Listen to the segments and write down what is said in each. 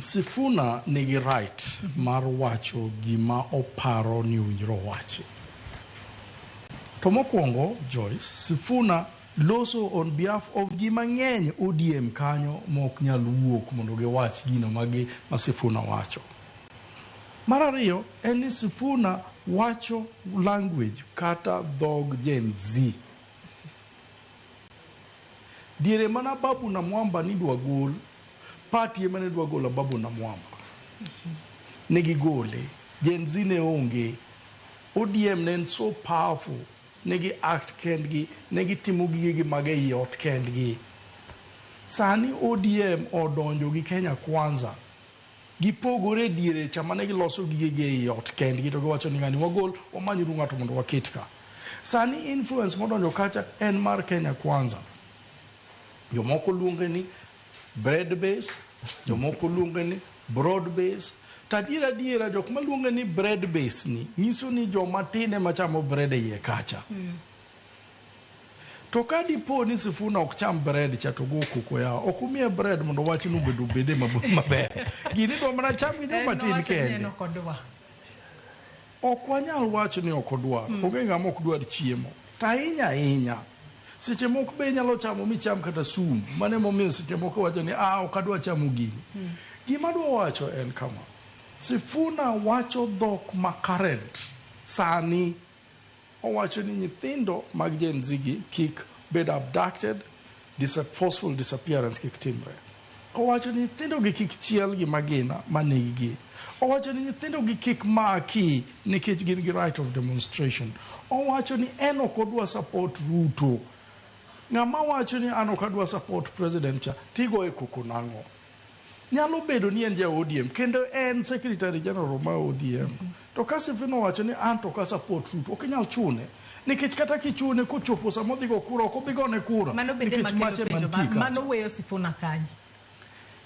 Sifuna nigi right mar wacho gima oparo ni owinjore wachi. To mokwongo, Joyce, Sifuna loso on behalf of ji mang'eny ODM kanyo mok nyal wuok mondo giwach gino ma Sifuna wacho. Mar ariyo, en ni Sifuna wacho language kata dhog Gen Z. Diere mana Babu na Mwamba ni dwa gol, party emane dwa gola Babu na Mwamba. Negi gole, Gen Z ne onge, ODM ne so powerful, negi act kendgi, negi timo gige mage yot kendgi. Sani ODM odonjo gi Kenya Kwanza. Gipogore diere chama ne giloso gige yot kendgi to giwacho ni ngani wagol wamanyo ng'ato mondo waket ka. Sani influence modonjo kacha en mar Kenya Kwanza. Jomoko luonge ni bread base, jomoko luonge ni broad base. Tadiera jok maluonge ni bread base ni nyiso ni joma tine machamo bread iye kacha. To kadipo ni Sifuna ok cham bread cha to go kuko ya ok umie bread mondo wachi no bedo bede maber. Gini do mana cham gi joma tin kende. Ok wanyal wacho ni ok odwar. Onge ng'ama ok dwar chiemo. Ta inya. Seche moko be nyalo chamo mi cham kata sum. Mane momiyo seche moko wacho ni ok adwa chamo gini. Gima dwa wacho en kama. Sifuna wacho dhok ma current sani. Owacho ni nyithindo mag Gen Z kik bed abducted, forceful disappearance kik timre. Owacho ni nyithindo gi kik chiel gi magina manigi. Owacho ni nyithindo gi kik maki nikech gin gi right of demonstration. Owacho ni en ok odwa support Ruto. Ng'ama wacho ni an ok adwa support president cha tigo e kuku nang'o. Nyalo bedo ni en ja ODM kendo en secretary general ma ODM. To ka Sifuna wacho ni an to ka support Ruto ok nyal chune. Nikech kata kichune kochopo samo dhigo kura ok obigone kura. Mano bende mano weyo Sifuna kanyo.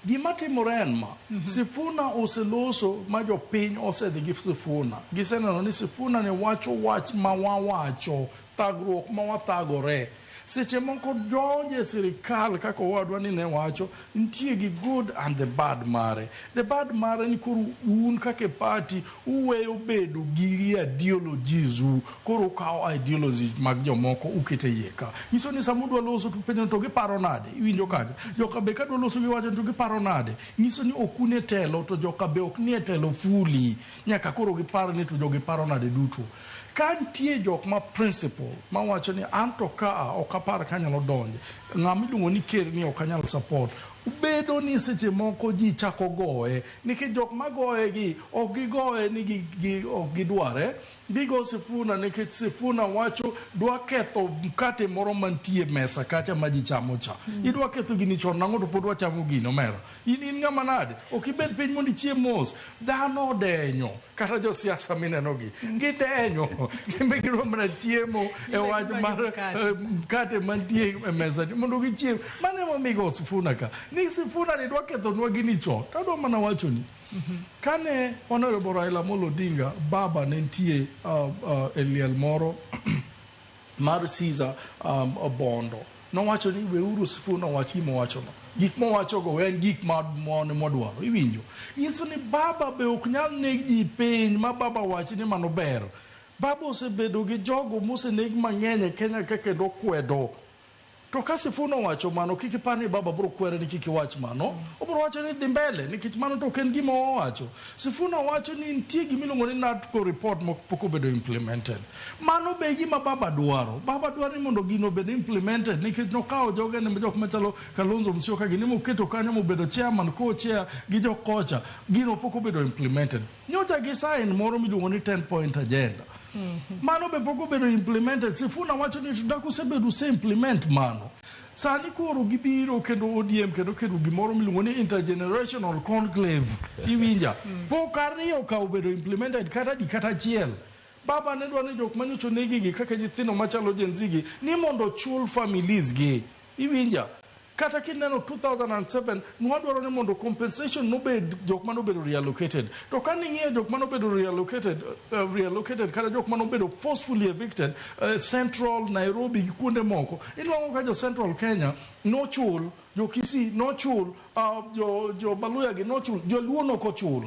Gima timore en ma Sifuna oseloso ma jopiny osedhi gi Sifuna. Giseneno ni Sifuna ne wacho wach ma wawacho, thagruok ma wathagore. Seche moko jonje sirikal kaka wadwa ni ne wacho nitie gi good and the bad mare. The bad mare ni koro un kake party uweyo bedo gi ideologies koro kao ideologies mag jomoko ukete yeka. Nyiso ni samudwa loso to penjo to giparo nade. Iwinjo kaja. Joka be kadwa loso gi wacho to giparo nade. Nyiso ni okune telo to joka be ok nie telo fuli. Nyaka koro giparo ni to jogi paro nade duto. Kantie jok ma principle ma wacho ni anto ka ok apar kanyalo donje ng'ama iluongo ni ker ni ok anyal support bedo ni seche moko ji chako goye nikech jok ma goye gi ok gigoye ni ok gidware gigo Sifuna nikech Sifuna wacho dwa ketho mkate moro mantie mesa kacha ma ji chamo cha idwa ketho gini chon nang'o to pod wachamo gino mera in ng'ama nade ok ibed piny mondo ichiem mos dhano denyo kata jo siasa mineno gi gidenyo gimbe giro mana chiemo e wach mar mkate mantie e mesa mondo gichiem mane momigo Sifuna ka ni Sifuna ni dwa ketho nwa gini chon tado mana wacho ni kane Honorable Raila Amolo Odinga baba nentie liel moro mar Caesar Bondo no wacho ni weuru Sifuna wachi mo wacho no gik mo wacho go en gik ma modwaro iwinjo nyiso ni baba be ok nyal neg ji piny ma baba wachi ni mano ber baba osebedo gi jogo moseneg mang'eny Kenya kaka do kwedo to ka Sifuna wacho mano kiki pani baba bro kwere ni kiki wach mano obro wacho ni dhi mbele nikech mano to ken gima wacho Sifuna wacho ni nitie gimiluongo ni NATCO report moko bedo implemented mano be gima baba dwaro ni mondo gino bedo implemented nikech no kawo joge ne jok machalo Kalonzo Musyoka gini moketo kanyo mobedo chairman co-chair gi jo kocha gino poko bedo implemented nyocha gi sign moro miluongo ni 10-point agenda mano be poko bedo implemented Sifuna wacho ni tudako sebedo se implement mano sani koro gibiro kendo ODM kendo gimoro miluongo ni intergenerational conclave iwinja pok ariyo ka obedo implemented kata chiel baba ne dwa ni jok manyocho negi gi kaka nyithindo machalo Gen Z gi ni mondo chul families gi iwinja kata kineno 2007 nwadwaro ni mondo compensation nobed jok manobedo reallocated to ka ning'iyo jok manobedo reallocated kata jok manobedo forcefully evicted Central Nairobi gi kuonde moko iluongo ka jo Central Kenya nochul jo Kisii nochul jo Baluya gi nochul jo Luo nokochul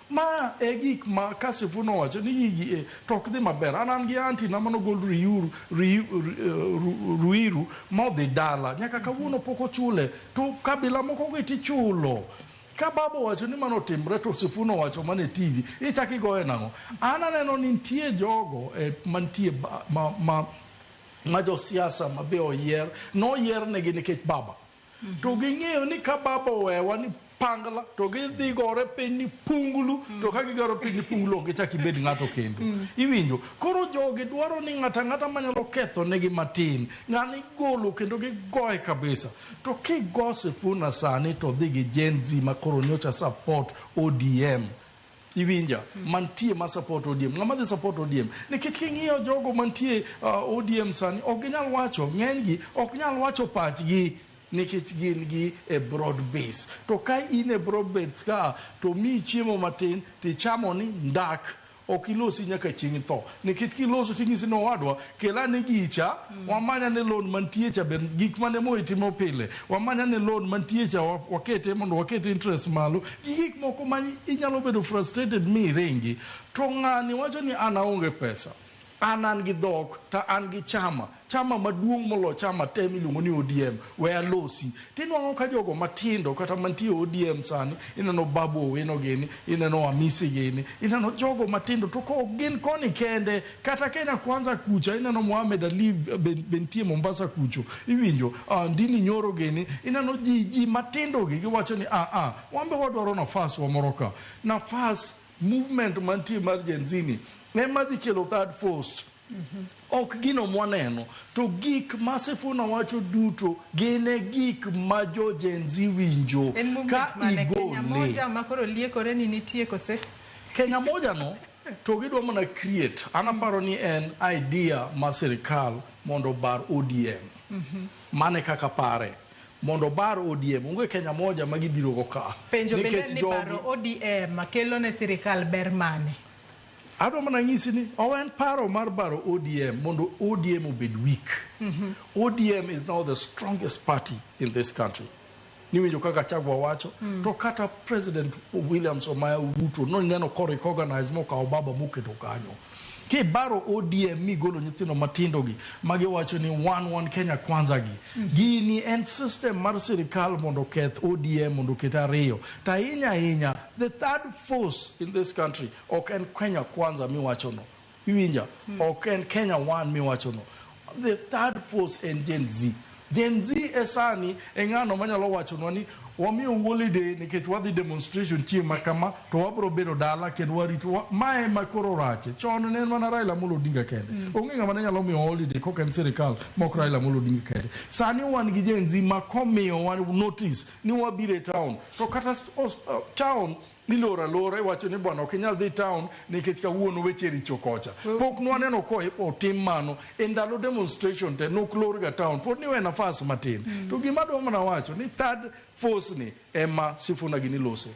ma e gik ma ka Sifuna wacho ni gigi tok dhi maber an gi anti na mano gol Ruiru ma odhi dala nyaka kawuono pok ochule to kabila moko gi tichulo ka babo wacho ni mano timre to Sifuna wacho mane TV ichaki goye nang'o an aneno ni nitie jogo mantie ma jo siasa ma be oyier noyier negi nikech baba to ging'eyo ni ka baba owewa ni pangla to gidhi gore piny ni pungulu to ka gigoro piny ni pungulu ok gichak ibed ng'ato kendo iwinjo koro jogi dwaro ni ng'ata manyalo ketho negi matin ng'ani golo kendo gigoye kabisa to kigo Sifuna sani to dhi gi Gen Z ma koro nyocha support ODM iwinja mantie ma support ODM ng'ama dhi support ODM nikech king'iyo jogo mantie ODM sani ok ginyal wacho ng'enygi ok nyal wacho pachgi nikech gin gi a broad base to ka in a broad base ka to mi chiemo matin tichamo ni ndak ok ilosi nyaka chieng' tho nikech kiloso ting'isi no wadwa kela ne gicha wamanya ne loan mantie cha ben gik mane mo itimo pile wamanya ne loan mantie cha wakete mondo wakete interest malo gik moko ma inyalo bedo frustrated mi rengi to ng'ani wacho ni ana onge pesa an gi dhok ta an gi chama maduong' molo chama te miluongo ni ODM we alosi tinwang'o ka jogo matindo kata mantie ODM sani ineno Babu Owino gini ineno Amisi gini ineno jogo matindo to ko gin koni kende kata Kenya Kwanza kucha ineno Mohamed Ali bentie Mombasa kucho iwinjo Ndini Nyoro gini ineno ji matindo gi giwacho ni wambe wadwaro nafas wa moroka nafas movement mantie mar Gen Z ni ema dhi kelo third force ok gino mwaneno to gik ma Sifuna wacho duto gine gik ma jo Gen Z winjo ka igole Kenya moja makoro liekore ni nitie kose Kenya moja no to gidwa mana create anaparo ni en idea ma sirikal mondo bar ODM mane kaka pare mondo bar ODM unge Kenya moja magibiro go ka penjo bende ni baro ODM makelo ne sirikal ber mane Ado manangisi ni owen paro mar baro ODM mondo ODM obed weak ODM is now the strongest party in this country niwinjo kaka chagwa wacho to kata President William Somaya Ruto no neno ko recognize mo ka baba muketo kanyo ke baro ODM mi golo nyithino matindo gi magi wacho ni one Kenya Kwanza gi gini en system mar sirikal mondo keth ODM mondo keta riyo ta inya the third force in this country ok en Kenya Kwanza mi wacho no iwinja ok en Kenya One mi wacho no the third force en Gen Z esani engano manyalo wacho no ni wamiyo holiday nikech wadhi demonstration chieng' kama to wabro bedo dala kendo warito mae makoro rache chon ne mana Raila Amolo Odinga kende onge ng'ama nyalo miyo holiday ko ken sirikal mok Raila Amolo Odinga kende sani wan gi Gen Z makomiyo wan notice ni wabire town to kata town nilora wacho ni bwana ok nyal dhi town nikech kawuono weche richo kocha pok nwaneno ko otim mano e ndalo demonstration te noklor ga town pod ni we nafas matin to gima dwa mana wacho ni third force ni ema Sifuna gini loso